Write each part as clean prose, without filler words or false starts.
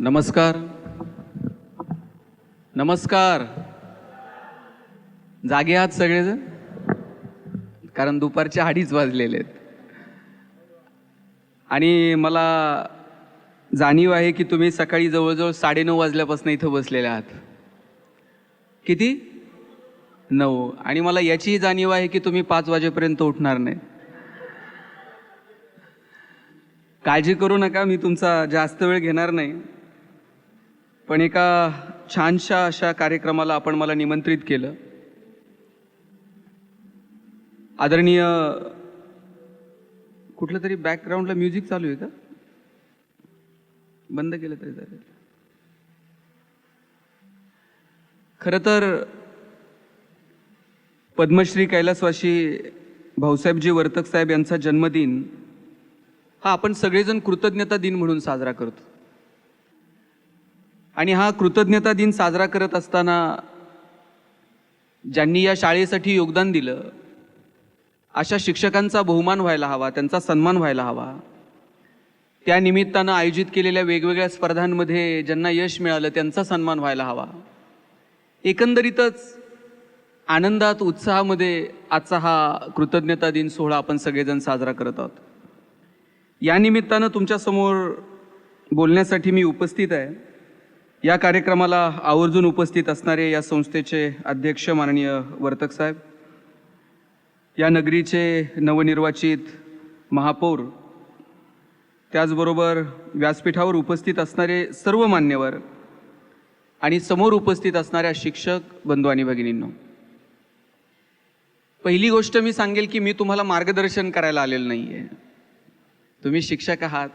नमस्कार. नमस्कार. जागे आहात सगळेजण? कारण दुपारचे 2:30 वाजलेले आहेत आणि मला जाणीव आहे की तुम्ही सकाळी जवळजवळ 9:30 वाजल्यापासून इथं बसलेले आहात. किती? 9. आणि मला याचीही जाणीव आहे की तुम्ही 5 वाजेपर्यंत उठणार नाही. काळजी करू नका, मी तुमचा जास्त वेळ घेणार नाही. पण एका छानशा अशा कार्यक्रमाला आपण मला निमंत्रित केलं. आदरणीय, कुठलं तरी बॅकग्राऊंडला म्युझिक चालू आहे का? बंद केलं तरी चालेल. खरं तर पद्मश्री कैलासवासी भाऊसाहेबजी वर्तक साहेब यांचा जन्मदिन हा आपण सगळेजण कृतज्ञता दिन म्हणून साजरा करतो. आणि हा कृतज्ञता दिन साजरा करत असताना ज्यांनी या शाळेसाठी योगदान दिलं अशा शिक्षकांचा बहुमान व्हायला हवा, त्यांचा सन्मान व्हायला हवा. त्या निमित्तानं आयोजित केलेल्या वेगवेगळ्या स्पर्धांमध्ये ज्यांना यश मिळालं त्यांचा सन्मान व्हायला हवा. एकंदरीतच आनंदात, उत्साहामध्ये आजचा हा कृतज्ञता दिन सोहळा आपण सगळेजण साजरा करत आहोत. या निमित्तानं तुमच्यासमोर बोलण्यासाठी मी उपस्थित आहे. या कार्यक्रमाला आवर्जून उपस्थित असणारे या संस्थेचे अध्यक्ष माननीय वर्तक साहेब, या नगरीचे नवनिर्वाचित महापौर, त्याचबरोबर व्यासपीठावर उपस्थित असणारे सर्व मान्यवर आणि समोर उपस्थित असणाऱ्या शिक्षक बंधू आणि भगिनींनो, पहिली गोष्ट मी सांगेल की मी तुम्हाला मार्गदर्शन करायला आलेलं नाही आहे. तुम्ही शिक्षक आहात.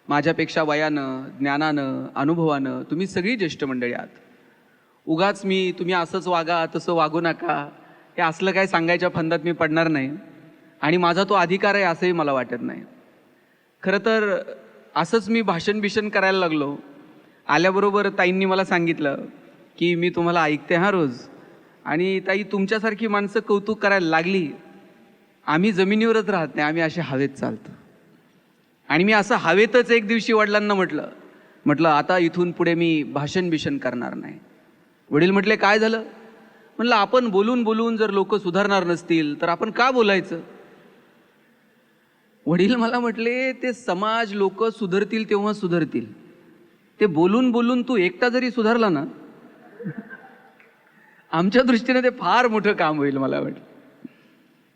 माझ्यापेक्षा वयानं, ज्ञानानं, अनुभवानं तुम्ही सगळी ज्येष्ठ मंडळी आहात. उगाच तुम्ही असंच वागा, तसं वागू नका, हे असलं काय सांगायच्या फंदात मी पडणार नाही. आणि माझा तो अधिकार आहे असंही मला वाटत नाही. खरं तर असंच मी भाषण करायला लागलो. आल्याबरोबर ताईंनी मला सांगितलं की मी तुम्हाला ऐकते हा रोज, आणि ताई तुमच्यासारखी माणसं कौतुक करायला लागली. आम्ही जमिनीवरच राहत नाही, आम्ही असे हवेत चालतो. आणि मी असं हवेतच एक दिवशी वडिलांना म्हटलं आता इथून पुढे मी भाषण करणार नाही. वडील म्हटले काय झालं? म्हटलं आपण बोलून बोलून जर लोक सुधारणार नसतील तर आपण का बोलायचं? वडील मला म्हटले ते समाज, लोक सुधारतील तेव्हा सुधारतील. ते बोलून बोलून तू एकटा जरी सुधारला ना, आमच्या दृष्टीने ते फार मोठं काम होईल.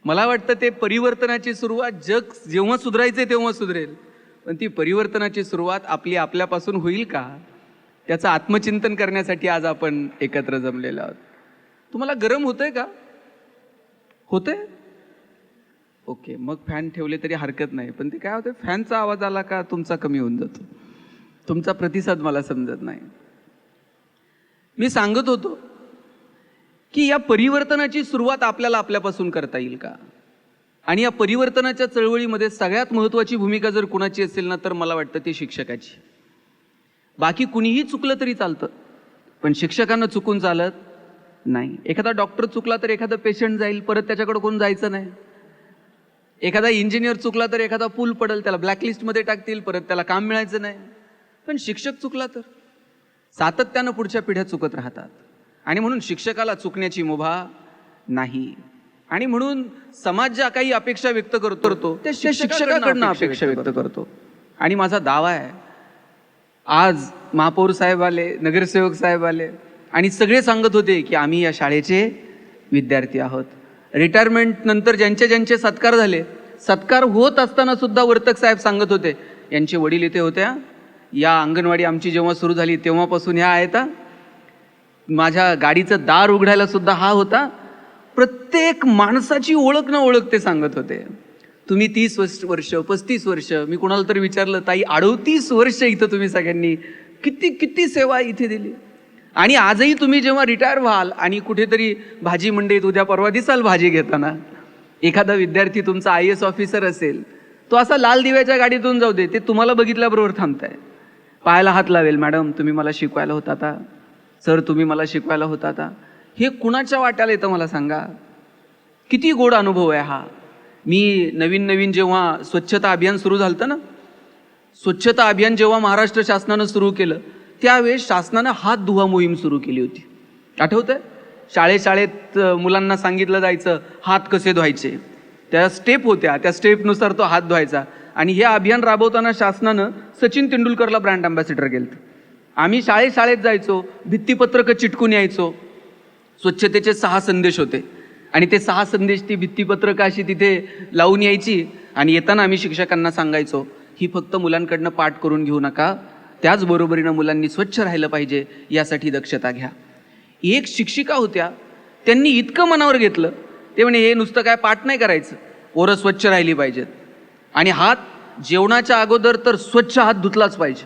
मला वाटतं ते परिवर्तनाची सुरुवात जग जेव्हा सुधारायचे तेव्हा सुधरेल, पण ती परिवर्तनाची सुरुवात आपल्यापासून होईल का, त्याचं आत्मचिंतन करण्यासाठी आज आपण एकत्र जमलेलो आहोत. तुम्हाला गरम होतंय का? होतंय? ओके, मग फॅन ठेवले तरी हरकत नाही. पण ते काय होतं, फॅनचा आवाज आला का तुमचा कमी होऊन जातो. तुमचा प्रतिसाद मला समजत नाही. मी सांगत होतो की या परिवर्तनाची सुरुवात आपल्यापासून करता येईल का? आणि या परिवर्तनाच्या चळवळीमध्ये सगळ्यात महत्त्वाची भूमिका जर कुणाची असेल ना, तर मला वाटतं ती शिक्षकाची. बाकी कुणीही चुकलं तरी चालतं, पण शिक्षकांना चुकून चालत नाही. एखादा डॉक्टर चुकला तर एखादा पेशंट जाईल, परत त्याच्याकडे कोण जायचं नाही. एखादा इंजिनियर चुकला तर एखादा पूल पडेल, त्याला ब्लॅकलिस्टमध्ये टाकतील, परत त्याला काम मिळायचं नाही. पण शिक्षक चुकला तर सातत्यानं पुढच्या पिढ्या चुकत राहतात. आणि म्हणून शिक्षकाला चुकण्याची मुभा नाही. आणि म्हणून समाज ज्या काही अपेक्षा व्यक्त करतो ते शिक्षकाकडनं अपेक्षा व्यक्त करतो. आणि माझा दावा आहे, आज महापौर साहेब आले, नगरसेवक साहेब आले आणि सगळे सांगत होते की आम्ही या शाळेचे विद्यार्थी आहोत. रिटायरमेंट नंतर ज्यांचे सत्कार झाले, सत्कार होत असताना सुद्धा वर्तक साहेब सांगत होते यांचे वडील इथे होत्या, या अंगणवाडी आमची जेव्हा सुरू झाली तेव्हापासून ह्या आहेत, माझ्या गाडीचं दार उघडायला सुद्धा हा होता. प्रत्येक माणसाची ओळख ना ओळख ते सांगत होते. तुम्ही 30 वर्ष 35 वर्ष, मी कोणाला तरी विचारलं, ताई 38 वर्ष इथं तुम्ही सगळ्यांनी किती सेवा इथे दिली. आणि आजही तुम्ही जेव्हा रिटायर व्हाल आणि कुठेतरी भाजी मंडईत उद्या परवा दिसाल भाजी घेताना, एखादा विद्यार्थी तुमचा IAS ऑफिसर असेल, तो असा लाल दिव्याच्या गाडीतून जाऊ दे, ते तुम्हाला बघितल्याबरोबर थांबताय, पायाला हात लावेल, मॅडम तुम्ही मला शिकवायला होता आता, सर तुम्ही मला शिकवायला होता आता. हे कुणाच्या वाट्याला येतं मला सांगा? किती गोड अनुभव आहे हा. मी नवीन जेव्हा स्वच्छता अभियान सुरू झालं ना, स्वच्छता अभियान जेव्हा महाराष्ट्र शासनानं सुरू केलं त्यावेळेस शासनानं हात धुवा मोहीम सुरू केली होती. आठवतंय? शाळेत मुलांना सांगितलं जायचं हात कसे धुवायचे, त्या स्टेप होत्या, त्या स्टेपनुसार तो हात धुवायचा. आणि हे अभियान राबवताना शासनानं सचिन तेंडुलकरला ब्रँड अँबॅसेडर केलं. आम्ही शाळेत जायचो, भित्तीपत्रकं चिटकून यायचो. स्वच्छतेचे 6 संदेश होते आणि ते 6 संदेश ती भित्तीपत्रकं अशी तिथे लावून यायची. आणि येताना आम्ही शिक्षकांना सांगायचो, ही फक्त मुलांकडनं पाठ करून घेऊ नका, त्याचबरोबरीनं मुलांनी स्वच्छ राहिलं पाहिजे यासाठी दक्षता घ्या. एक शिक्षिका होत्या, त्यांनी इतकं मनावर घेतलं, ते म्हणे हे नुसतं काय पाठ नाही करायचं, पोरं स्वच्छ राहिली पाहिजेत आणि हात जेवणाच्या अगोदर तर स्वच्छ हात धुतलाच पाहिजे.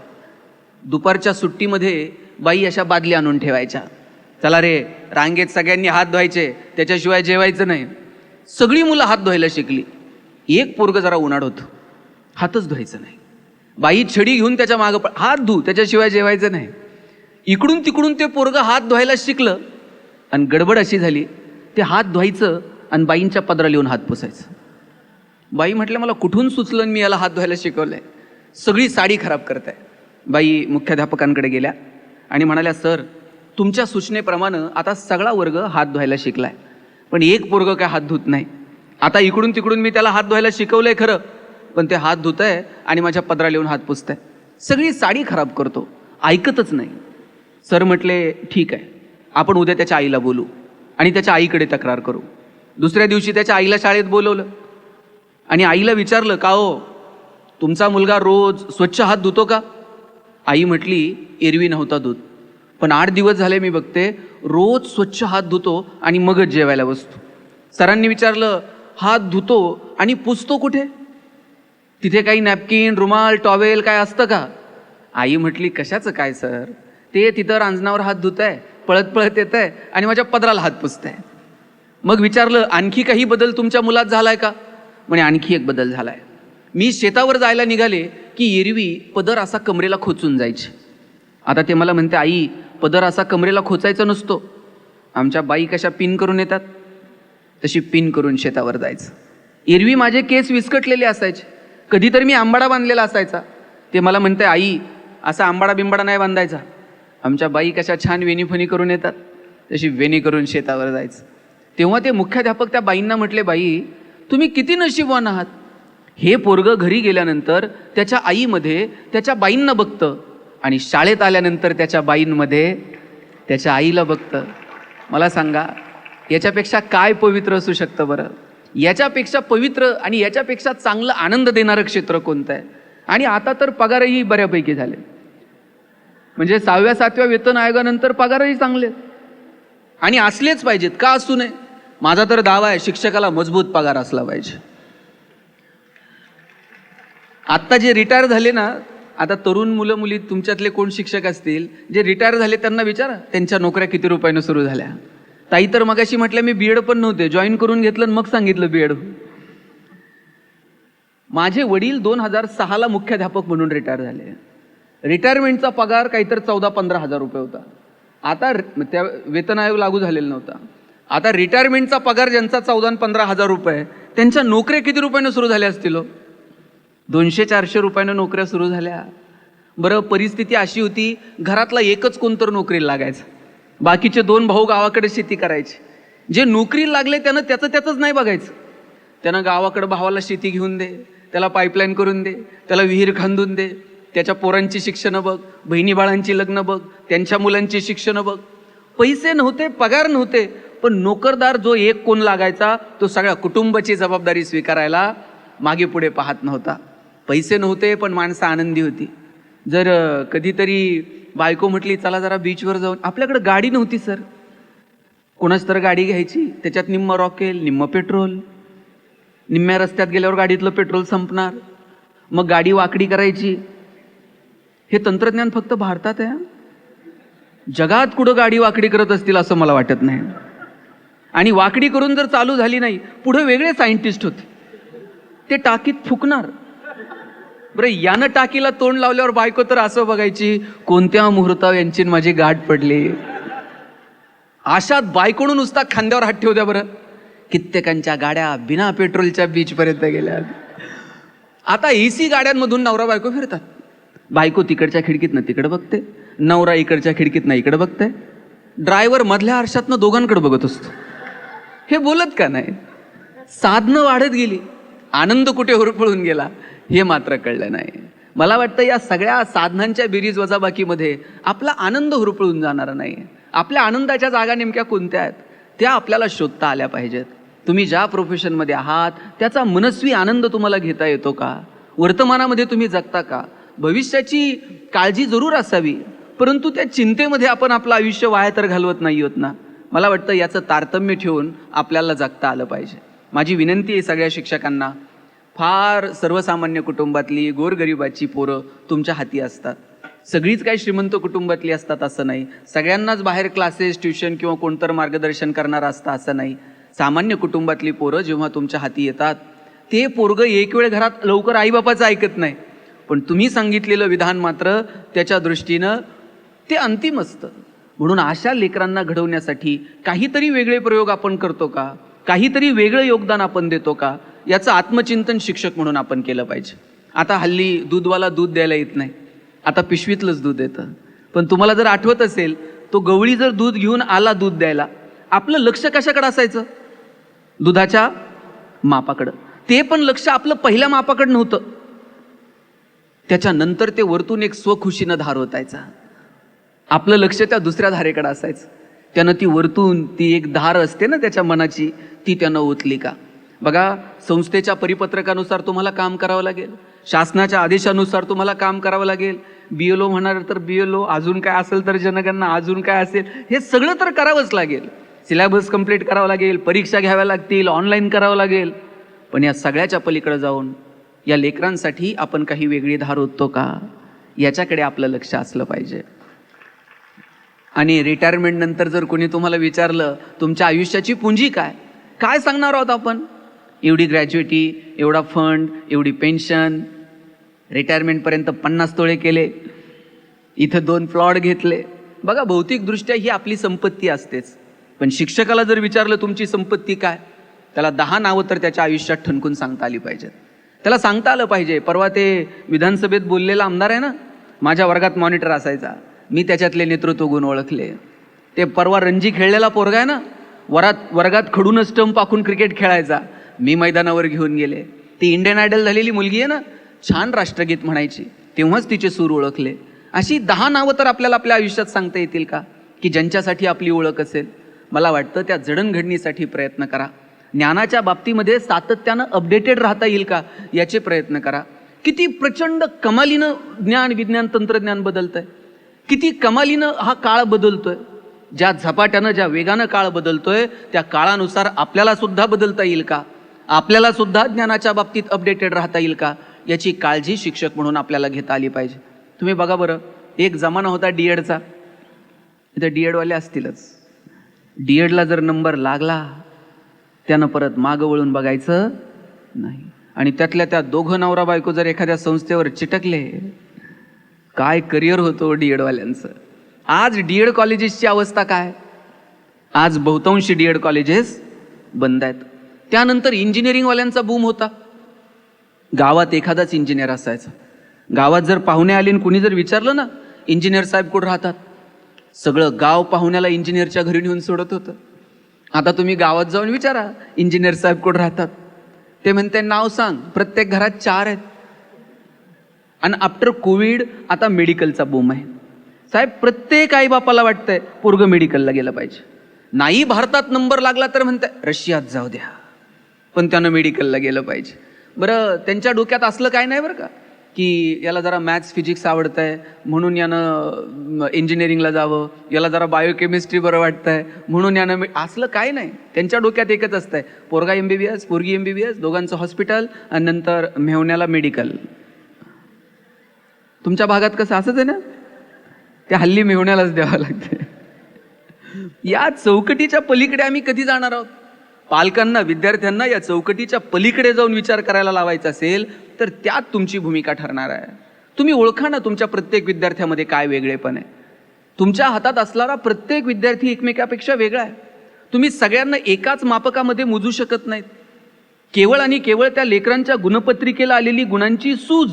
दुपारच्या सुट्टीमध्ये बाई अशा बादली आणून ठेवायच्या, चला रे रांगेत सगळ्यांनी हात धुवायचे, त्याच्याशिवाय जेवायचं नाही. सगळी मुलं हात धुवायला शिकली. एक पोरगं जरा उन्हाळ होतं, हातच धुवायचं नाही. बाई छडी घेऊन त्याच्या मागं हात धु, त्याच्याशिवाय जेवायचं नाही. इकडून तिकडून ते पोरगं हात धुवायला शिकलं आणि गडबड अशी झाली, ते हात धुवायचं आणि बाईंच्या पदराला येऊन हात पुसायचं. बाई म्हटलं मला कुठून सुचलं मी याला हात धुवायला शिकवलंय, सगळी साडी खराब करताय. बाई मुख्याध्यापकांकडे गेल्या आणि म्हणाल्या, सर तुमच्या सूचनेप्रमाणे आता सगळा वर्ग हात धुवायला शिकलाय, पण एक पोरगं काय हात धुत नाही. आता इकडून तिकडून मी त्याला हात धुवायला शिकवलंय खरं, पण ते हात धुत आहे आणि माझ्या पदराला येऊन हात पुसताय, सगळी साडी खराब करतो, ऐकतच नाही. सर म्हटले ठीक आहे, आपण उद्या त्याच्या आईला बोलू आणि त्याच्या आईकडे तक्रार करू. दुसऱ्या दिवशी त्याच्या आईला शाळेत बोलवलं आणि आईला विचारलं, का हो तुमचा मुलगा रोज स्वच्छ हात धुतो का? आई म्हटली, एरवी नव्हता धुत, पण 8 दिवस झाले मी बघते रोज स्वच्छ हात धुतो आणि मगच जेवायला बसतो. सरांनी विचारलं, हात धुतो आणि पुसतो कुठे? तिथे काही नॅपकिन, रुमाल, टॉवेल काय असतं का? आई म्हटली, कशाचं काय सर, ते तिथं रांजणावर हात धुत आहे, पळत पळत येत आहे आणि माझ्या पदराला हात पुसत आहे. मग विचारलं, आणखी काही बदल तुमच्या मुलात झालाय का? म्हणे आणखी एक बदल झालाय. मी शेतावर जायला निघाले की एरवी पदर असा कमरेला खोचून जायचे, आता ते मला म्हणते, आई पदर असा कमरेला खोचायचा नसतो, आमच्या बाई कशा पिन करून येतात तशी पिन करून शेतावर जायचं. एरवी माझे केस विस्कटलेले असायचे, कधीतरी मी आंबाडा बांधलेला असायचा, ते मला म्हणते, आई असा आंबाडा बिंबाडा नाही बांधायचा, आमच्या बाई कशा छान वेणीफणी करून येतात तशी वेणी करून शेतावर जायचं. तेव्हा ते मुख्याध्यापक त्या बाईंना म्हटले, बाई तुम्ही किती नशीबवान आहात, हे पोरगं घरी गेल्यानंतर त्याच्या आईमध्ये त्याच्या बाईंना बघतं आणि शाळेत आल्यानंतर त्याच्या बाईंमध्ये त्याच्या आईला बघतं. मला सांगा याच्यापेक्षा काय पवित्र असू शकतं बरं? याच्यापेक्षा पवित्र आणि याच्यापेक्षा चांगलं आनंद देणारं क्षेत्र कोणतं आहे? आणि आता तर पगारही बऱ्यापैकी झाले, म्हणजे 6व्या 7व्या वेतन आयोगानंतर पगारही चांगले आणि असलेच पाहिजेत, का असू नये? माझा तर दावा आहे, शिक्षकाला मजबूत पगार असला पाहिजे. आत्ता जे रिटायर झाले ना, आता तरुण मुलं मुली तुमच्यातले कोण शिक्षक असतील जे रिटायर झाले त्यांना विचारा त्यांच्या नोकऱ्या किती रुपयानं सुरू झाल्या. ताई तर मगाशी म्हटलं मी बीएड पण नव्हते, जॉईन करून घेतलं आणि मग सांगितलं बीएड. माझे वडील 2006ला मुख्याध्यापक म्हणून रिटायर झाले. रिटायरमेंटचा पगार काहीतरी 14-15 हजार रुपये होता. आता त्या वेतन आयोग लागू झालेला नव्हता. आता रिटायरमेंटचा पगार ज्यांचा 14-15 हजार रुपये, त्यांच्या नोकऱ्या किती रुपयानं सुरू झाल्या असतील? 200-400 रुपयानं नोकऱ्या सुरू झाल्या. बरं, परिस्थिती अशी होती, घरातला एकच कोणतर नोकरीला लागायचा, बाकीचे 2 भाऊ गावाकडे शेती करायचे. जे नोकरीला लागले त्यानं त्याचंच नाही बघायचं, त्यानं गावाकडे भावाला शेती घेऊन दे, त्याला पाईपलाईन करून दे, त्याला विहीर खांदून दे, त्याच्या पोरांची शिक्षणं बघ, बहिणी बाळांची लग्न बघ, त्यांच्या मुलांची शिक्षणं बघ. पैसे नव्हते, पगार नव्हते, पण नोकरदार जो एक कोण लागायचा तो सगळ्या कुटुंबाची जबाबदारी स्वीकारायला मागे पुढे पाहत नव्हता. पैसे नव्हते पण माणसं आनंदी होती. जर कधीतरी बायको म्हटली चला जरा बीचवर जाऊन, आपल्याकडे गाडी नव्हती सर, कोणाच तर गाडी घ्यायची, त्याच्यात निम्म रॉकेल निम्म पेट्रोल, निम्म्या रस्त्यात गेल्यावर गाडीतलं पेट्रोल संपणार, मग गाडी वाकडी करायची. हे तंत्रज्ञान फक्त भारतात आहे, जगात कुठं गाडी वाकडी करत असतील असं मला वाटत नाही. आणि वाकडी करून जर चालू झाली नाही, पुढे वेगळे सायंटिस्ट होते, ते टाकीत फुकणार. बरं, यानं टाकीला तोंड लावल्यावर बायको तर असं बघायची, कोणत्या मुहूर्तावर यांची माझी गाठ पडली. अशात बायकोनं नुसता खांद्यावर हात ठेवू द्या बरं, कित्येकांच्या गाड्या बिना पेट्रोलच्या बीचपर्यंत गेल्या. आता एसी गाड्यांमधून नवरा बायको फिरतात. बायको तिकडच्या खिडकीतनं तिकडे बघते, नवरा इकडच्या खिडकीतनं इकडे बघते, ड्रायव्हर मधल्या आरशातनं दोघांकडे बघत असतो. हे बोलत का नाही? साधनं वाढत गेली, आनंद कुठे होरपळून गेला हे मात्र कळलं नाही. मला वाटतं या सगळ्या साधनांच्या बेरीज वजाबाकीमध्ये आपला आनंद होरपळून जाणार नाही. आपल्या आनंदाच्या जागा नेमक्या कोणत्या आहेत त्या आपल्याला शोधता आल्या पाहिजेत. तुम्ही ज्या प्रोफेशनमध्ये आहात त्याचा मनस्वी आनंद तुम्हाला घेता येतो का? वर्तमानामध्ये तुम्ही जगता का? भविष्याची काळजी जरूर असावी, परंतु त्या चिंतेमध्ये आपण आपलं आयुष्य वाया तर घालवत नाही होत ना. मला वाटतं याचं तारतम्य ठेवून आपल्याला जगता आलं पाहिजे. माझी विनंती आहे सगळ्या शिक्षकांना, फार सर्वसामान्य कुटुंबातली गोरगरिबाची पोरं तुमच्या हाती असतात. सगळीच काही श्रीमंत कुटुंबातली असतात असं नाही. सगळ्यांनाच बाहेर क्लासेस, ट्युशन किंवा कोणतं मार्गदर्शन करणारं असतं असं नाही. सामान्य कुटुंबातली पोरं जेव्हा तुमच्या हाती येतात, ते पोरगं एक वेळ घरात लवकर आईबापाचं ऐकत नाही, पण तुम्ही सांगितलेलं विधान मात्र त्याच्या दृष्टीनं ते अंतिम असतं. म्हणून अशा लेकरांना घडवण्यासाठी काहीतरी वेगळे प्रयोग आपण करतो का? काहीतरी वेगळं योगदान आपण देतो का? याचं आत्मचिंतन शिक्षक म्हणून आपण केलं पाहिजे. आता हल्ली दूधवाला दूध द्यायला येत नाही, आता पिशवीतलंच दूध येतं. पण तुम्हाला जर आठवत असेल, तो गवळी जर दूध घेऊन आला दूध द्यायला, आपलं लक्ष कशाकडे असायचं? दुधाच्या मापाकडं. ते पण लक्ष आपलं पहिल्या मापाकडं नव्हतं. त्याच्यानंतर ते वरतून एक स्वखुशीनं धार होतायचा. आपलं लक्ष त्या दुसऱ्या धारेकडे असायचं. त्यानं ती वरतून ती एक धार असते ना त्याच्या मनाची, ती त्यानं ओतली का? बघा, संस्थेच्या परिपत्रकानुसार तुम्हाला काम करावं लागेल, शासनाच्या आदेशानुसार तुम्हाला काम करावं लागेल. BLO म्हणणार तर BLO, अजून काय असेल तर जनगणना, अजून काय असेल हे सगळं तर करावंच लागेल. सिलेबस कंप्लीट करावं लागेल, परीक्षा घ्याव्या लागतील, ऑनलाईन करावं लागेल. पण या सगळ्याच्या पलीकडे जाऊन या लेकरांसाठी आपण काही वेगळी धार ओततो का? याच्याकडे आपलं लक्ष असलं पाहिजे. आणि रिटायरमेंट नंतर जर कोणी तुम्हाला विचारलं तुमच्या आयुष्याची पुंजी काय, काय सांगणार आहोत आपण? एवढी ग्रॅज्युएटी, एवढा फंड, एवढी पेन्शन, रिटायरमेंटपर्यंत 50 तोळे केले, इथं 2 प्लॉट घेतले. बघा, भौतिकदृष्ट्या ही आपली संपत्ती असतेच, पण शिक्षकाला जर विचारलं तुमची संपत्ती काय, त्याला 10 नावं तर त्याच्या आयुष्यात ठणकून सांगता आली पाहिजेत. त्याला सांगता आलं पाहिजे. परवा ते विधानसभेत बोललेला आमदार आहे ना, माझ्या वर्गात मॉनिटर असायचा, मी त्याच्यातले नेतृत्व गुण ओळखले. ते परवा रणजी खेळलेला पोरगा आहे ना, वर्गात खडूनच स्टंप आखून क्रिकेट खेळायचा, मी मैदानावर घेऊन गेले. ती इंडियन आयडल झालेली मुलगी आहे ना, छान राष्ट्रगीत म्हणायची, तेव्हाच तिचे सूर ओळखले. अशी 10 नावं तर आपल्याला आपल्या आयुष्यात सांगता येतील का, की ज्यांच्यासाठी आपली ओळख असेल? मला वाटतं त्या जडणघडणीसाठी प्रयत्न करा. ज्ञानाच्या बाबतीमध्ये सातत्यानं अपडेटेड राहता येईल का याचे प्रयत्न करा. किती प्रचंड कमालीनं ज्ञान, विज्ञान, तंत्रज्ञान बदलतंय, किती कमालीनं हा काळ बदलतोय. ज्या झपाट्यानं, ज्या वेगानं काळ बदलतोय, त्या काळानुसार आपल्याला सुद्धा बदलता येईल का? आपल्याला सुद्धा ज्ञानाच्या बाबतीत अपडेटेड राहता येईल का? याची काळजी शिक्षक म्हणून आपल्याला घेता आली पाहिजे. तुम्ही बघा बरं, एक जमाना होता डीएडचा, इथं डीएडवाले असतीलच. डीएडला जर नंबर लागला, त्यानं परत मागं वळून बघायचं नाही. आणि त्यातल्या त्या दोघं नवरा बायको जर एखाद्या संस्थेवर चिटकले, काय करिअर होतो डीएडवाल्यांचं. आज डीएड कॉलेजेसची अवस्था काय? आज बहुतांशी डीएड कॉलेजेस बंद आहेत. त्यानंतर इंजिनिअरिंगवाल्यांचा बूम होता. गावात एखादाच इंजिनियर असायचा. गावात जर पाहुणे आले आणि कुणी जर विचारलं ना, इंजिनियर साहेब कुठं राहतात, सगळं गाव पाहुण्याला इंजिनियरच्या घरी नेऊन सोडत होतं. आता तुम्ही गावात जाऊन विचारा, इंजिनियर साहेब कुठं राहतात, ते म्हणते नाव सांग, प्रत्येक घरात 4 आहेत. आणि आफ्टर कोविड आता मेडिकलचा बूम आहे. साहेब, प्रत्येक आई बापाला वाटतंय पोरगं मेडिकलला गेलं पाहिजे. नाही भारतात नंबर लागला तर म्हणते रशियात जाऊ द्या, पण त्यानं मेडिकलला गेलं पाहिजे. बरं, त्यांच्या डोक्यात असलं काय नाही बरं का, की याला जरा मॅथ्स फिजिक्स आवडतंय म्हणून यानं इंजिनिअरिंगला जावं, याला जरा बायोकेमिस्ट्री बरं वाटतंय म्हणून यानं असलं काय नाही. त्यांच्या डोक्यात एकच असतंय, पोरगा MBBS, पोरगी MBBS, दोघांचं हॉस्पिटल आणि नंतर मेहण्याला मेडिकल. तुमच्या भागात कसं असंच आहे ना? ते हल्ली मेहण्यालाच द्यावं लागते. या चौकटीच्या पलीकडे आम्ही कधी जाणार आहोत? पालकांना, विद्यार्थ्यांना या चौकटीच्या पलीकडे जाऊन विचार करायला लावायचा असेल तर त्यात तुमची भूमिका ठरणार आहे. तुम्ही ओळखा ना तुमच्या प्रत्येक विद्यार्थ्यामध्ये काय वेगळेपण आहे. तुमच्या हातात असणारा प्रत्येक विद्यार्थी एकमेकापेक्षा वेगळा आहे. तुम्ही सगळ्यांना एकाच मापकामध्ये मोजू शकत नाहीत. केवळ आणि केवळ त्या लेकरांच्या गुणपत्रिकेला आलेली गुणांची सूज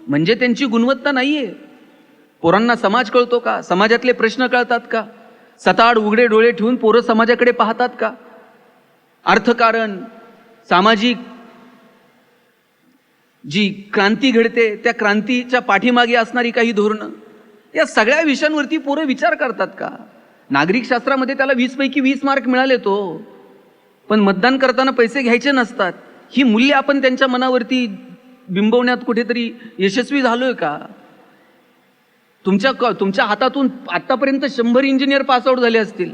म्हणजे त्यांची गुणवत्ता नाहीये. पोरांना समाज कळतो का? समाजातले प्रश्न कळतात का? सताड उघडे डोळे ठेवून पोरं समाजाकडे पाहतात का? अर्थकारण, सामाजिक जी क्रांती घडते त्या क्रांतीच्या पाठीमागे असणारी काही धोरणं, या सगळ्या विषयांवरती पोरं विचार करतात का? नागरिक शास्त्रामध्ये त्याला 20 पैकी 20 मार्क मिळाले तो, पण मतदान करताना पैसे घ्यायचे नसतात. ही मूल्य आपण त्यांच्या मनावरती बिंबवण्यात कुठेतरी यशस्वी झालोय का? तुमच्या हातातून आतापर्यंत 100 इंजिनियर पासआउट झाले असतील.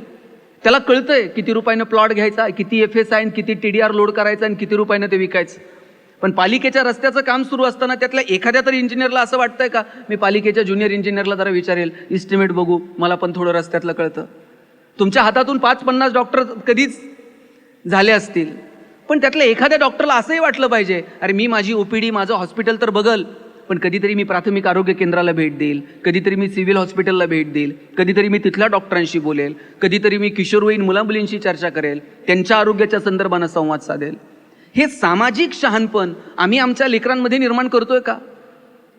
त्याला कळतंय किती रुपयानं प्लॉट घ्यायचा, किती FSI, किती TDR लोड करायचा आणि किती रुपयानं ते विकायचं. पण पालिकेच्या रस्त्याचं काम सुरू असताना त्यातल्या एखाद्या तरी इंजिनियरला असं वाटतंय का, मी पालिकेच्या ज्युनियर इंजिनियरला जरा विचारेल, इस्टिमेट बघू, मला पण थोडं रस्त्यातलं कळतं. तुमच्या हातातून 5-50 डॉक्टर कधीच झाले असतील, पण त्यातल्या एखाद्या डॉक्टरला असंही वाटलं पाहिजे, अरे मी माझी OPD, माझं हॉस्पिटल तर बघल, पण कधीतरी मी प्राथमिक आरोग्य केंद्राला भेट देईल, कधीतरी मी सिव्हिल हॉस्पिटलला भेट देईल, कधीतरी मी तिथल्या डॉक्टरांशी बोलेल, कधीतरी मी किशोरवयीन मुलामुलींशी चर्चा करेल, त्यांच्या आरोग्याच्या संदर्भानं संवाद साधेल. हे सामाजिक शहाणपण आम्ही आमच्या लेकरांमध्ये निर्माण करतोय का?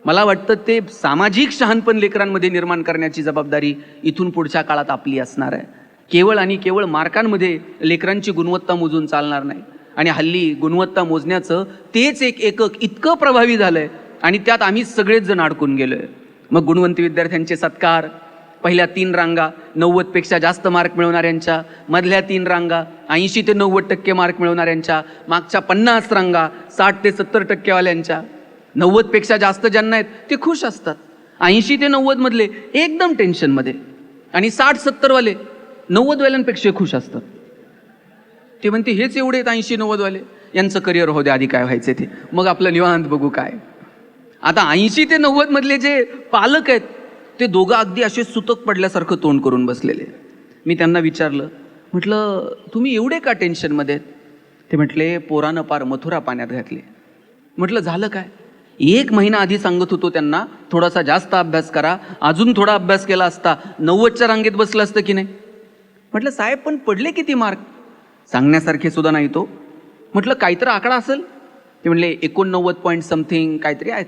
मला वाटतं ते सामाजिक शहाणपण लेकरांमध्ये निर्माण करण्याची जबाबदारी इथून पुढच्या काळात आपली असणार आहे. केवळ आणि केवळ मार्कांमध्ये लेकरांची गुणवत्ता मोजून चालणार नाही. आणि हल्ली गुणवत्ता मोजण्याचं तेच एक एकक इतकं प्रभावी झालंय आणि त्यात आम्ही सगळेच जण अडकून गेलोय. मग गुणवंत विद्यार्थ्यांचे सत्कार, पहिल्या 3 रांगा 90पेक्षा जास्त मार्क मिळवणाऱ्यांच्या, मधल्या 3 रांगा 80 ते 90% मार्क मिळवणाऱ्यांच्या, मागच्या 50 रांगा 60 ते 70% 90पेक्षा जास्त ज्यांना आहेत ते खुश असतात. 80 ते 90 मधले एकदम टेन्शनमध्ये, आणि 60-70 वाले 90 वाल्यांपेक्षा खुश असतात. ते म्हणते हेच एवढे आहेत 80-90 वाले, यांचं करिअर होऊ दे, आधी काय व्हायचं ते, मग आपलं निवांत बघू काय. आता 80 ते 90 मधले जे पालक आहेत ते दोघं अगदी असे सुतक पडल्यासारखं तोंड करून बसलेले. मी त्यांना विचारलं, म्हटलं तुम्ही एवढे का टेन्शनमध्ये आहेत? ते म्हटले पोरानं पार मथुरा पाण्यात घातले. म्हटलं झालं काय? 1 महिना आधी सांगत होतो त्यांना थोडासा जास्त अभ्यास करा, अजून थोडा अभ्यास केला असता 90च्या रांगेत बसलं असतं की नाही. म्हटलं साहेब पण पडले किती मार्क? सांगण्यासारखे सुद्धा नाही तो. म्हटलं काहीतरी आकडा असेल? ते म्हणले 89 पॉईंट समथिंग काहीतरी आहेत.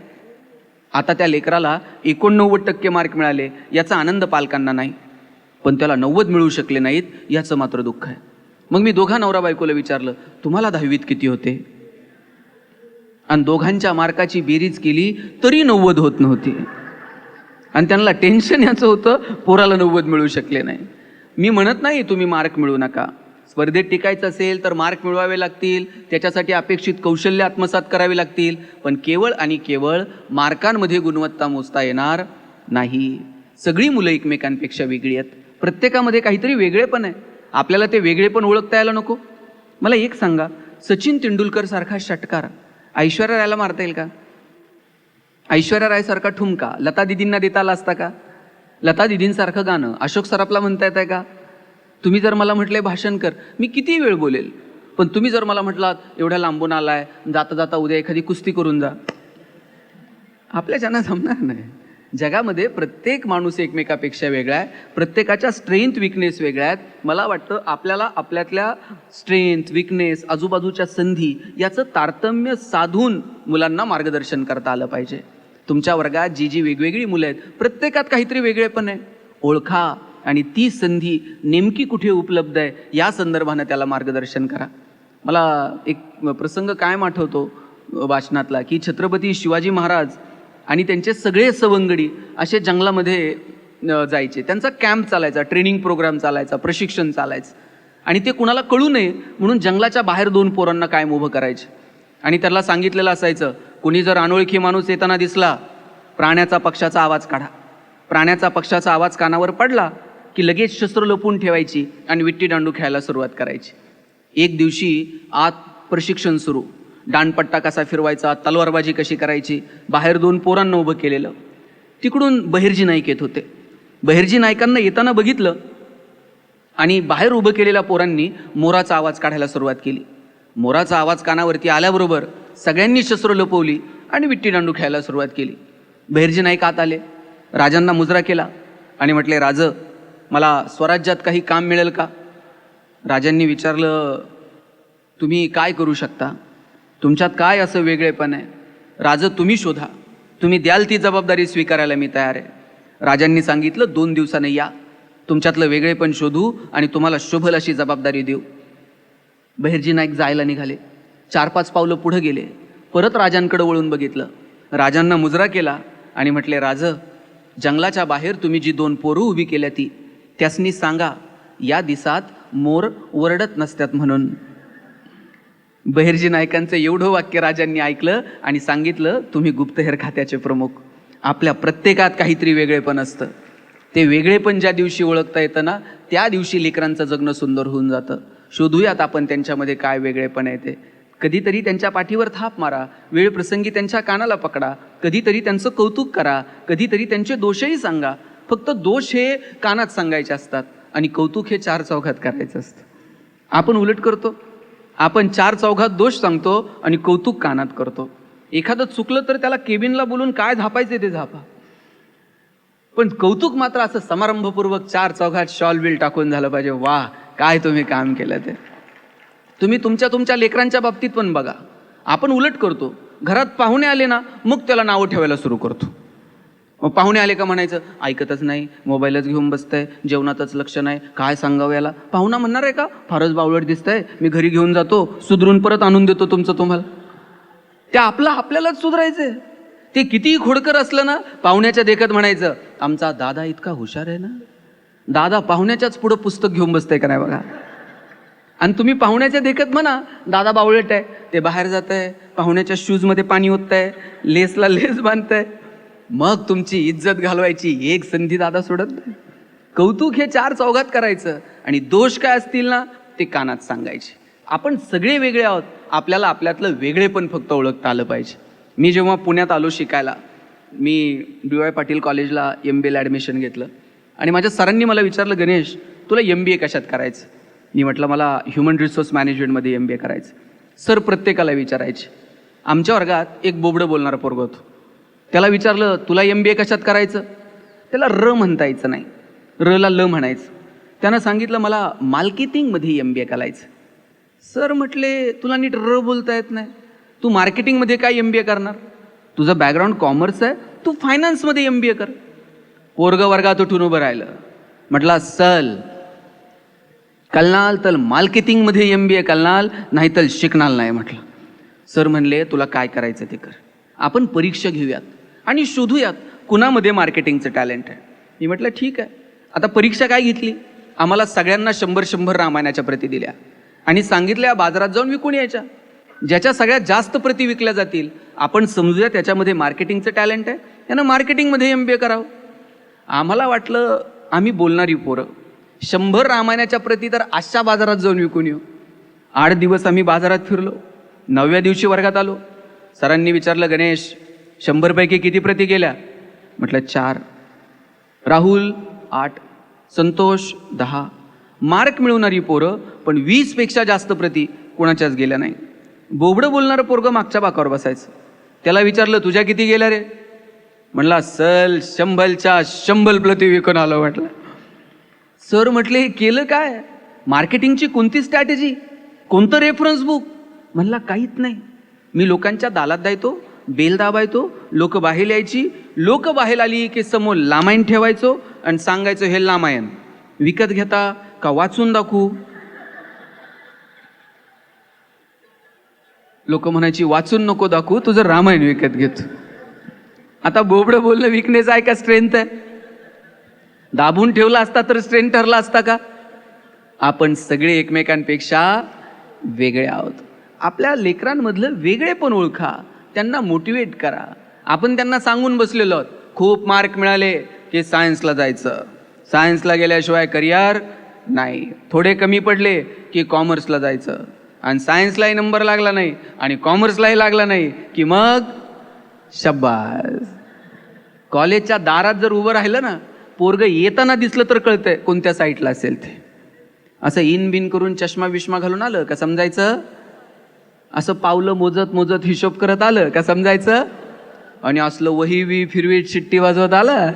आता त्या लेकराला 89% मार्क मिळाले याचा आनंद पालकांना नाही, पण त्याला 90 मिळू शकले नाहीत याचं मात्र दुःख आहे. मग मी दोघा नवरा बायकोला विचारलं, तुम्हाला 10वीत किती होते? आणि दोघांच्या मार्काची बेरीज केली तरी 90 होत नव्हती. आणि त्यांना टेन्शन याचं होतं पोराला 90 मिळू शकले नाही. मी म्हणत नाही तुम्ही मार्क मिळवू नका, स्पर्धेत टिकायचं असेल तर मार्क मिळवावे लागतील, त्याच्यासाठी अपेक्षित कौशल्य आत्मसात करावी लागतील, पण केवळ आणि केवळ मार्कांमध्ये गुणवत्ता मोजता येणार नाही. सगळी मुलं एकमेकांपेक्षा वेगळी आहेत, प्रत्येकामध्ये काहीतरी वेगळेपण आहे. आपल्याला ते वेगळेपण ओळखता यायला नको? मला एक सांगा, सचिन तेंडुलकर सारखा षटकार ऐश्वर्या रायला मारता येईल का? ऐश्वर्या राय सारखा ठुमका लता दिदींना देता आला असता का? लता दिदींसारखं गाणं अशोक सराफला म्हणता येत आहे का? तुम्ही जर मला म्हटले भाषण कर, मी किती वेळ बोलेल, पण तुम्ही जर मला म्हटलात एवढ्या लांबून आलाय, जाता जाता उद्या एखादी कुस्ती करून जा, आपल्या ज्यांना जमणार नाही. जगामध्ये प्रत्येक माणूस एकमेकापेक्षा वेगळा आहे, प्रत्येकाच्या स्ट्रेंथ विकनेस वेगळ्या आहेत. मला वाटतं आपल्याला आपल्यातल्या स्ट्रेंथ विकनेस, आजूबाजूच्या संधी याचं तारतम्य साधून मुलांना मार्गदर्शन करता आलं पाहिजे. तुमच्या वर्गात जी वेगवेगळी मुलं आहेत, प्रत्येकात काहीतरी वेगळेपण आहे, ओळखा आणि ती संधी नेमकी कुठे उपलब्ध आहे या संदर्भानं त्याला मार्गदर्शन करा. मला एक प्रसंग कायम आठवतो वाचनातला, की छत्रपती शिवाजी महाराज आणि त्यांचे सगळे सवंगडी असे जंगलामध्ये जायचे. त्यांचा कॅम्प चालायचा, ट्रेनिंग प्रोग्राम चालायचा, प्रशिक्षण चालायचं, आणि ते कुणाला कळू नये म्हणून जंगलाच्या बाहेर 2 पोरांना कायम उभं करायचे. आणि त्याला सांगितलेलं असायचं, कुणी जर अनोळखी माणूस येताना दिसला, प्राण्याचा पक्षाचा आवाज काढा. प्राण्याचा पक्षाचा आवाज कानावर पडला की लगेच शस्त्र लपवून ठेवायची आणि विट्टी दांडू खेळायला सुरुवात करायची. एक दिवशी आत प्रशिक्षण सुरू, दांडपट्टा कसा फिरवायचा, तलवारबाजी कशी करायची, बाहेर 2 पोरांना उभं केलेलं. तिकडून बहिर्जी नाईक येत होते. बहिर्जी नाईकांना येताना बघितलं आणि बाहेर उभं केलेल्या पोरांनी मोराचा आवाज काढायला सुरुवात केली. मोराचा आवाज कानावरती आल्याबरोबर सगळ्यांनी शस्त्र लपवली आणि विट्टी दांडू खेळायला सुरुवात केली. बहिर्जी नाईक आत आले, राजांना मुजरा केला आणि म्हटले, राज मला स्वराज्यात काही काम मिळेल का? राजांनी विचारलं, तुम्ही काय करू शकता? तुमच्यात काय असं वेगळेपण आहे? राज तुम्ही शोधा, तुम्ही द्याल ती जबाबदारी स्वीकारायला मी तयार आहे. राजांनी सांगितलं 2 दिवसानं या, तुमच्यातलं वेगळेपण शोधू आणि तुम्हाला शोभल अशी जबाबदारी देऊ. बहिर्जी नाईक जायला निघाले. 4-5 पावलं पुढे गेले. परत राजांकडे वळून बघितलं. राजांना मुजरा केला आणि म्हटले, राज, जंगलाच्या बाहेर तुम्ही जी 2 पोरं उभी केल्या ती त्यासनी सांगा या दिसात मोर ओरडत नसतात म्हणून. बहिर्जी नायकांचं एवढं वाक्य राजांनी ऐकलं आणि सांगितलं, तुम्ही गुप्तहेर खात्याचे प्रमुख, आपल्या प्रत्येकात काहीतरी वेगळेपण असतं. ते वेगळेपण ज्या दिवशी ओळखता येतं ना, त्या दिवशी लेकरांचं जगणं सुंदर होऊन जातं. शोधूयात आपण त्यांच्यामध्ये काय वेगळेपण आहे ते. कधीतरी त्यांच्या पाठीवर थाप मारा, वेळ प्रसंगी त्यांच्या कानाला पकडा, कधीतरी त्यांचं कौतुक करा, कधीतरी त्यांचे दोषही सांगा. फक्त दोष हे कानात सांगायचे असतात आणि कौतुक हे 4 चौघात करायचं असतं. आपण उलट करतो. आपण 4 चौघात दोष सांगतो आणि कौतुक कानात करतो. एखादं चुकलं तर त्याला केबिनला बोलून काय झापायचे ते झापा, पण कौतुक मात्र असं समारंभपूर्वक 4 चौघात शॉल बिल टाकून झालं पाहिजे. वाह, काय तुम्ही काम केलं ते. तुम्ही तुमच्या लेकरांच्या बाबतीत पण बघा. आपण उलट करतो. घरात पाहुणे आले ना, मग त्याला नावं ठेवायला सुरू करतो. मग पाहुणे आले का म्हणायचं, ऐकतच नाही, मोबाईलच घेऊन बसतंय, जेवणातच लक्ष नाही, काय सांगावं याला. पाहुणा म्हणणार आहे का, फारच बावळट दिसतंय, मी घरी घेऊन जातो, सुधरून परत आणून देतो तुमचं तुम्हाला. ते आपल्यालाच सुधारायचंय. ते कितीही खोडकर असलं ना, पाहुण्याच्या देखत म्हणायचं, आमचा दादा इतका हुशार आहे ना. दादा पाहुण्याच्याच पुढं पुस्तक घेऊन बसतंय का नाही बघा. आणि तुम्ही पाहुण्याच्या देखत म्हणा, दादा बावळट आहे, ते बाहेर जात आहे, पाहुण्याच्या शूजमध्ये पाणी ओतत आहे, लेसला लेस बांधतंय. मग तुमची इज्जत घालवायची एक संधी दादा सोडत नाही. कौतुक हे 4 चौघात करायचं आणि दोष काय असतील ना, ते कानात सांगायचे. आपण सगळे वेगळे आहोत. आपल्याला आपल्यातलं वेगळेपण फक्त ओळखता आलं पाहिजे. मी जेव्हा पुण्यात आलो शिकायला, मी DY पाटील कॉलेजला MBA ला ॲडमिशन घेतलं आणि माझ्या सरांनी मला विचारलं, गणेश तुला MBA कशात करायचं. मी म्हटलं मला ह्युमन रिसोर्स मॅनेजमेंटमध्ये MBA करायचं. सर प्रत्येकाला विचारायचे. आमच्या वर्गात एक बोबडं बोलणारा पोरगं होतं. त्याला विचारलं, तुला MBA कशात करायचं. त्याला र म्हणता यायचं नाही, रला ल म्हणायचं. त्यानं सांगितलं मला मार्केटिंगमध्ये MBA करायचं. सर म्हटले, तुला नीट र बोलता येत नाही, तू मार्केटिंगमध्ये काय MBA करणार, तुझं बॅकग्राऊंड कॉमर्स आहे, तू फायनान्समध्ये MBA कर. पोरगं वर्गात उठून उभं राहिलं. म्हटलं, सल कलनाल तर मार्केटिंगमध्ये MBA कलनाल, नाही तर शिकणार नाही. म्हटलं, सर म्हणले, तुला काय करायचं ते कर. आपण परीक्षा घेऊयात आणि शोधूयात कुणामध्ये मार्केटिंगचं टॅलेंट आहे. मी म्हटलं ठीक आहे. आता परीक्षा काय घेतली, आम्हाला सगळ्यांना 100 रामायणाच्या प्रती दिल्या आणि सांगितल्या बाजारात जाऊन विकून यायच्या. ज्याच्या सगळ्यात जास्त प्रती विकल्या जातील आपण समजूया त्याच्यामध्ये मार्केटिंगचं टॅलेंट आहे, यानं मार्केटिंगमध्ये MBA करावं. आम्हाला वाटलं आम्ही बोलणारी पोरं 100 रामायणाच्या प्रती तर अशा बाजारात जाऊन विकून येऊ. 8 दिवस आम्ही बाजारात फिरलो. 9व्या दिवशी वर्गात आलो. सरांनी विचारलं, गणेश 100 पैकी किती प्रती गेल्या. म्हटलं 4. राहुल 8, संतोष 10. मार्क मिळवणारी पोरं पण 20 पेक्षा जास्त प्रती कोणाच्याच गेल्या नाही. बोबडं बोलणारं पोरगं मागच्या बाकावर बसायचं. त्याला विचारलं, तुझ्या किती गेल्या रे. म्हणला, सल 100च्या 100 प्रती विकून आलो. म्हटलं, सर म्हटले, हे केलं काय, मार्केटिंगची कोणती स्ट्रॅटेजी, कोणतं रेफरन्स बुक. म्हणला, काहीच नाही, मी लोकांच्या दालात द्यायचो, बेल दाबायचो, लोक बाहेर यायची, लोक बाहेर आली की समोर लामायण ठेवायचो आणि सांगायचो, हे लामायण विकत घेता का वाचून दाखवू. लोक म्हणायची, वाचून नको दाखवू, तुझं रामायण विकत घेतो. आता बोबडं बोलणं विकनेस आहे का स्ट्रेंथ आहे. दाबून ठेवला असता तर स्ट्रेंथ ठरला असता का. आपण सगळे एकमेकांपेक्षा वेगळे आहोत. आपल्या लेकरांमधलं वेगळे पण ओळखा, त्यांना मोटिवेट करा. आपण त्यांना सांगून बसलेलो आहोत, खूप मार्क मिळाले की सायन्सला जायचं, सायन्सला गेल्याशिवाय करिअर नाही. थोडे कमी पडले की कॉमर्सला जायचं आणि सायन्सलाही नंबर लागला नाही आणि कॉमर्सलाही लागला नाही की मग शब्बास. कॉलेजच्या दारात जर उभं राहिलं ना, पोरगं येताना दिसलं तर कळतंय कोणत्या साईटला असेल ते. असं इन बिन करून चष्मा विष्मा घालून आलं का समजायचं, असं पावलं मोजत मोजत हिशोब करत आलं का समजायचं, आणि असलं वही वी फिरवीत शिट्टी वाजवत आलं.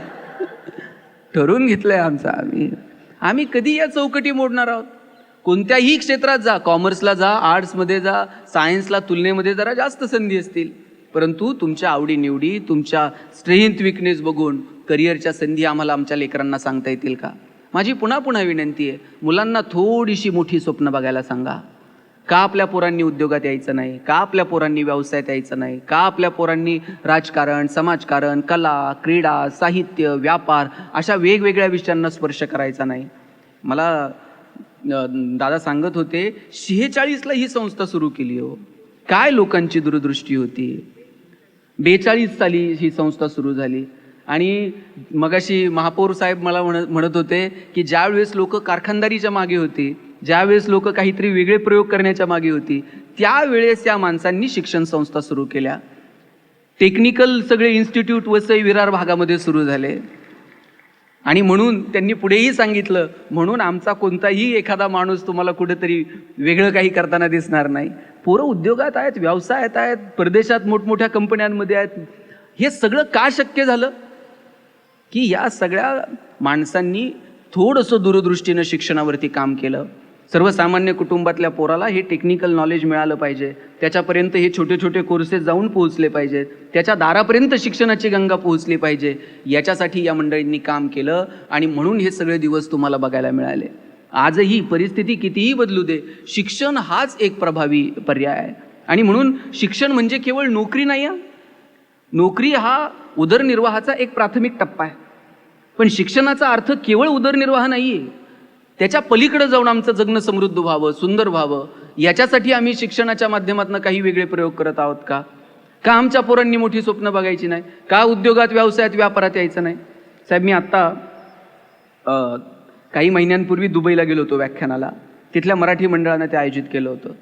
ठरवून घेतलंय आमचं आम्ही कधी या चौकटी मोडणार आहोत. कोणत्याही क्षेत्रात जा, कॉमर्सला जा, आर्ट्समध्ये जा, सायन्सला तुलनेमध्ये जरा जास्त संधी असतील, परंतु तुमच्या आवडीनिवडी, तुमच्या स्ट्रेंथ विकनेस बघून करिअरच्या संधी आम्हाला आमच्या लेकरांना सांगता येतील का? माझी पुन्हा पुन्हा विनंती आहे, मुलांना थोडीशी मोठी स्वप्न बघायला सांगा. का आपल्या पोरांनी उद्योगात यायचं नाही? का आपल्या पोरांनी व्यवसायात यायचं नाही? का आपल्या पोरांनी राजकारण, समाजकारण, कला, क्रीडा, साहित्य, व्यापार अशा वेगवेगळ्या विषयांना स्पर्श करायचा नाही? मला दादा सांगत होते 46ला ही संस्था सुरू केली हो. काय लोकांची दूरदृष्टी होती. 42 साली ही संस्था सुरू झाली. आणि मगाशी महापौर साहेब मला म्हणत होते की ज्यावेळेस लोक कारखानदारीच्या मागे होती, ज्यावेळेस लोक काहीतरी वेगळे प्रयोग करण्याच्या मागे होती, त्यावेळेस या माणसांनी शिक्षण संस्था सुरू केल्या. टेक्निकल सगळे इन्स्टिट्यूट वसई विरार भागामध्ये सुरू झाले. आणि म्हणून त्यांनी पुढेही सांगितलं, म्हणून आमचा कोणताही एखादा माणूस तुम्हाला कुठेतरी वेगळं काही करताना दिसणार नाही. पोरं उद्योगात आहेत, व्यवसायात आहेत, परदेशात मोठमोठ्या कंपन्यांमध्ये आहेत. हे सगळं का शक्य झालं? की या सगळ्या माणसांनी थोडंसं दूरदृष्टीनं शिक्षणावरती काम केलं. सर्वसामान्य कुटुंबातल्या पोराला हे टेक्निकल नॉलेज मिळालं पाहिजे, त्याच्यापर्यंत हे छोटे छोटे कोर्सेस जाऊन पोहोचले पाहिजेत, त्याच्या दारापर्यंत शिक्षणाची गंगा पोहोचली पाहिजे, याच्यासाठी या मंडळींनी काम केलं. आणि म्हणून हे सगळे दिवस तुम्हाला बघायला मिळाले. आजही परिस्थिती कितीही बदलू दे, शिक्षण हाच एक प्रभावी पर्याय आहे. आणि म्हणून शिक्षण म्हणजे केवळ नोकरी नाही आहे. नोकरी हा उदरनिर्वाहाचा एक प्राथमिक टप्पा आहे, पण शिक्षणाचा अर्थ केवळ उदरनिर्वाह नाही आहे. त्याच्या पलीकडे जाऊन आमचं जगणं समृद्ध व्हावं, सुंदर व्हावं, याच्यासाठी आम्ही शिक्षणाच्या माध्यमातून काही वेगळे प्रयोग करत आहोत का? का आमच्या पोरांनी मोठी स्वप्न बघायची नाही? का उद्योगात, व्यवसायात, व्यापारात यायचं नाही? साहेब, मी आत्ता काही महिन्यांपूर्वी दुबईला गेलो होतो व्याख्यानाला. तिथल्या मराठी मंडळानं ते आयोजित केलं होतं.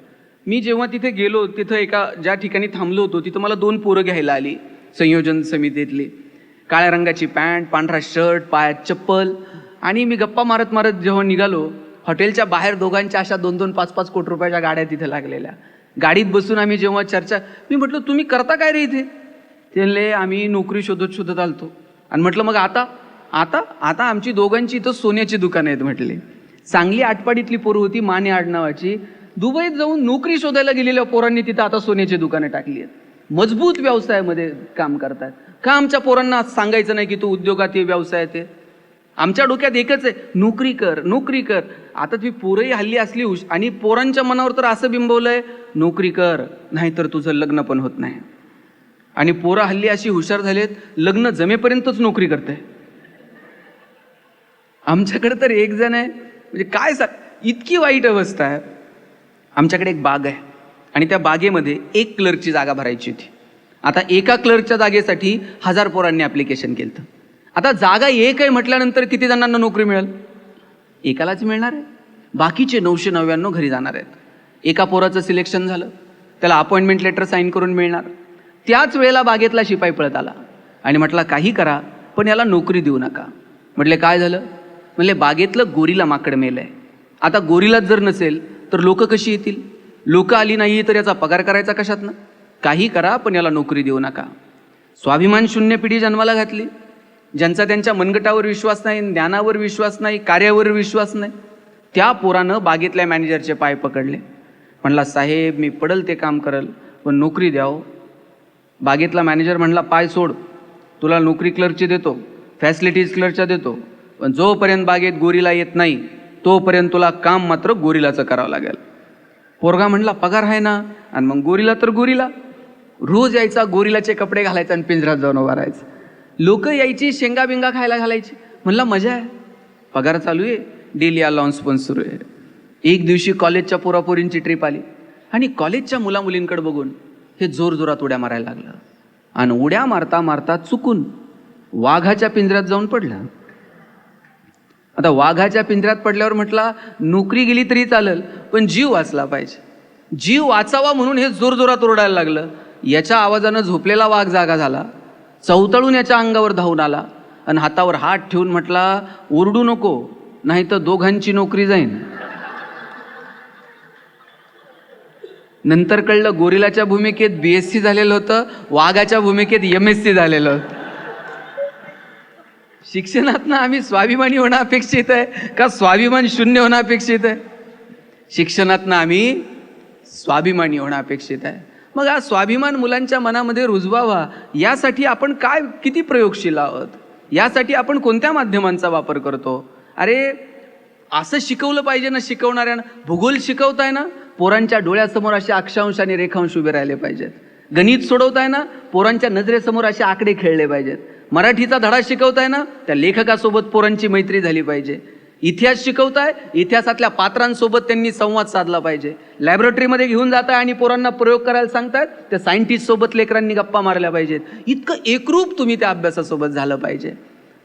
मी जेव्हा तिथे गेलो, तिथं एका ज्या ठिकाणी थांबलो होतो तिथं मला 2 पोरं घ्यायला आली, संयोजन समितीतली. काळ्या रंगाची पॅन्ट, पांढरा शर्ट, पायात चप्पल. आणि मी गप्पा मारत मारत जेव्हा निघालो, हॉटेलच्या बाहेर दोघांच्या अशा 2-2, 5-5 कोटी रुपयाच्या गाड्या तिथे लागलेल्या. गाडीत बसून आम्ही जेव्हा चर्चा, मी म्हटलं तुम्ही करता काय रे इथे? ते म्हणले आम्ही नोकरी शोधत आलतो. आणि म्हटलं मग आता आता आता आमची दोघांची इथं सोन्याची दुकानं आहेत म्हटले. चांगली आटपाडीतली पोरं होती, माने आडनावाची. दुबईत जाऊन नोकरी शोधायला गेलेल्या पोरांनी तिथं आता सोन्याची दुकानं टाकली आहेत, मजबूत व्यवसायामध्ये काम करतात. का आमच्या पोरांना सांगायचं नाही की तू उद्योगात ये, व्यवसायात ये? आमच्या डोक्यात एकच आहे, नोकरी कर, नोकरी कर. आता तुम्ही पोरंही हल्ली असली आणि पोरांच्या मनावर तर असं बिंबवलंय, नोकरी कर नाहीतर तुझं लग्न पण होत नाही. आणि पोरं हल्ली अशी हुशार झालेत, लग्न जमेपर्यंतच नोकरी करते. आमच्याकडे तर एक जण आहे, म्हणजे काय इतकी वाईट अवस्था आहे. आमच्याकडे एक बाग आहे आणि त्या बागेमध्ये 1 क्लर्कची जागा भरायची होती. आता एका क्लर्कच्या जागेसाठी 1000 पोरांनी ॲप्लिकेशन केलं. आता जागा एक आहे म्हटल्यानंतर किती जणांना नोकरी मिळेल? एकालाच मिळणार आहे, बाकीचे 999 घरी जाणार आहेत. एका पोराचं सिलेक्शन झालं, त्याला अपॉइंटमेंट लेटर साईन करून मिळणार. त्याच वेळेला बागेतला शिपाई पळत आला आणि म्हटला काही करा पण याला नोकरी देऊ नका. म्हटले काय झालं? म्हणले बागेतलं गोरीला माकड मेलंय. आता गोरीलाच जर नसेल तर लोक कशी येतील? लोक आली नाही तर याचा पगार करायचा कशातनं? काही करा पण याला नोकरी देऊ नका. स्वाभिमान शून्य पिढी जन्माला घातली, ज्यांचा त्यांच्या मनगटावर विश्वास नाही, ज्ञानावर विश्वास नाही, कार्यावर विश्वास नाही. त्या पोरानं बागेतल्या मॅनेजरचे पाय पकडले. म्हणला साहेब मी पडल ते काम करल पण नोकरी द्याव. बागेतला मॅनेजर म्हणला पाय सोड, तुला नोकरी क्लर्कची देतो, फॅसिलिटीज क्लर्कच्या देतो, पण जोपर्यंत बागेत गोरीला येत नाही तोपर्यंत तुला काम मात्र गोरीलाचं करावं लागेल. पोरगा म्हणला पगार आहे ना. आणि मग गोरीला तर गोरीला. रोज यायचा, गोरीलाचे कपडे घालायचा आणि पिंजऱ्यात जाऊन उभा राहायचं. लोक यायची, शेंगा बिंगा खायला घालायची. म्हणला मजा आहे, पगार चालू आहे, डेली अलाउन्स पण सुरू आहे. एक दिवशी कॉलेजच्या पोरापोरींची ट्रिप आली आणि कॉलेजच्या मुलामुलींकडे बघून हे जोरजोरात उड्या मारायला लागलं. आणि उड्या मारता मारता चुकून वाघाच्या पिंजऱ्यात जाऊन पडलं. आता वाघाच्या पिंजऱ्यात पडल्यावर म्हटला नोकरी गेली तरी चालेल पण जीव वाचला पाहिजे. जीव वाचावा म्हणून हे जोरजोरात ओरडायला लागलं. याच्या आवाजानं झोपलेला वाघ जागा झाला, चवतळून याच्या अंगावर धावून आला आणि हातावर हात ठेवून म्हटला ओरडू नको नाही तर दोघांची नोकरी जाईन. नंतर कळलं गोरिलाच्या भूमिकेत BSc झालेलं होतं, वाघाच्या भूमिकेत MSc झालेलं होतं. शिक्षणातनं आम्ही स्वाभिमानी होणं अपेक्षित आहे का स्वाभिमान शून्य होणं अपेक्षित आहे? शिक्षणातनं आम्ही स्वाभिमानी होणं अपेक्षित आहे. मग हा स्वाभिमान मुलांच्या मनामध्ये रुजवावा यासाठी आपण काय किती प्रयोगशील आहोत, यासाठी आपण कोणत्या माध्यमांचा वापर करतो. अरे असं शिकवलं पाहिजे ना, शिकवणाऱ्यानं भूगोल शिकवताय ना, पोरांच्या डोळ्यासमोर असे अक्षांश आणि रेखांश उभे राहिले पाहिजेत. गणित सोडवताय ना, पोरांच्या नजरेसमोर असे आकडे खेळले पाहिजेत. मराठीचा धडा शिकवताय ना, त्या लेखकासोबत पोरांची मैत्री झाली पाहिजे. इतिहास शिकवताय, इतिहासातल्या पात्रांसोबत त्यांनी संवाद साधला पाहिजे. लॅबोरेटरीमध्ये घेऊन जाताय आणि पोरांना प्रयोग करायला सांगतायत, त्या सायंटिस्ट सोबत लेकरांनी गप्पा मारल्या पाहिजेत. इतकं एकरूप तुम्ही त्या अभ्यासासोबत झालं पाहिजे.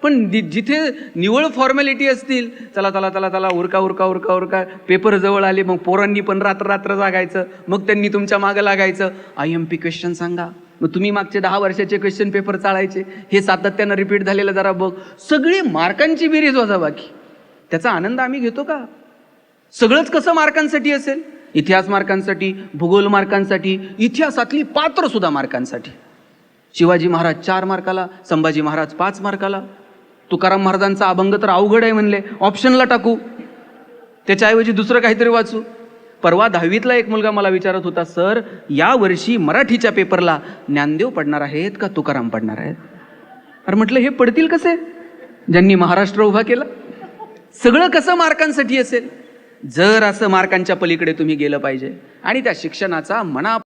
पण जिथे निवळ फॉर्मॅलिटी असतील, चला चला चला चला उरका उरका उरका उरका, पेपर जवळ आले, मग पोरांनी पण रात्र रात्र जागायचं, मग त्यांनी तुमच्या मागं लागायचं, IMP क्वेश्चन सांगा. मग तुम्ही मागचे 10 वर्षाचे क्वेश्चन पेपर चाळायचे, हे सातत्यानं रिपीट झालेलं जरा बघ. सगळी मार्कांची बेरीज वजा बाकी, त्याचा आनंद आम्ही घेतो का? सगळंच कसं मार्कांसाठी असेल? इतिहास मार्कांसाठी, भूगोल मार्कांसाठी, इतिहासातली पात्र सुद्धा मार्कांसाठी. शिवाजी महाराज 4 मार्काला, संभाजी महाराज 5 मार्काला. तुकाराम महाराजांचा अभंग तर अवघड आहे म्हणले, ऑप्शनला टाकू, त्याच्याऐवजी दुसरं काहीतरी वाचू. परवा 10वीतला एक मुलगा मला विचारत होता, सर या वर्षी मराठीच्या पेपरला ज्ञानदेव पडणार आहेत का तुकाराम पडणार आहेत? अरे म्हटलं हे पडतील कसे, ज्यांनी महाराष्ट्र उभा केला? सगळं कसं मार्कांसाठी असेल? जर असं मार्कांच्या पलीकडे तुम्ही गेलं पाहिजे आणि त्या शिक्षणाचा मना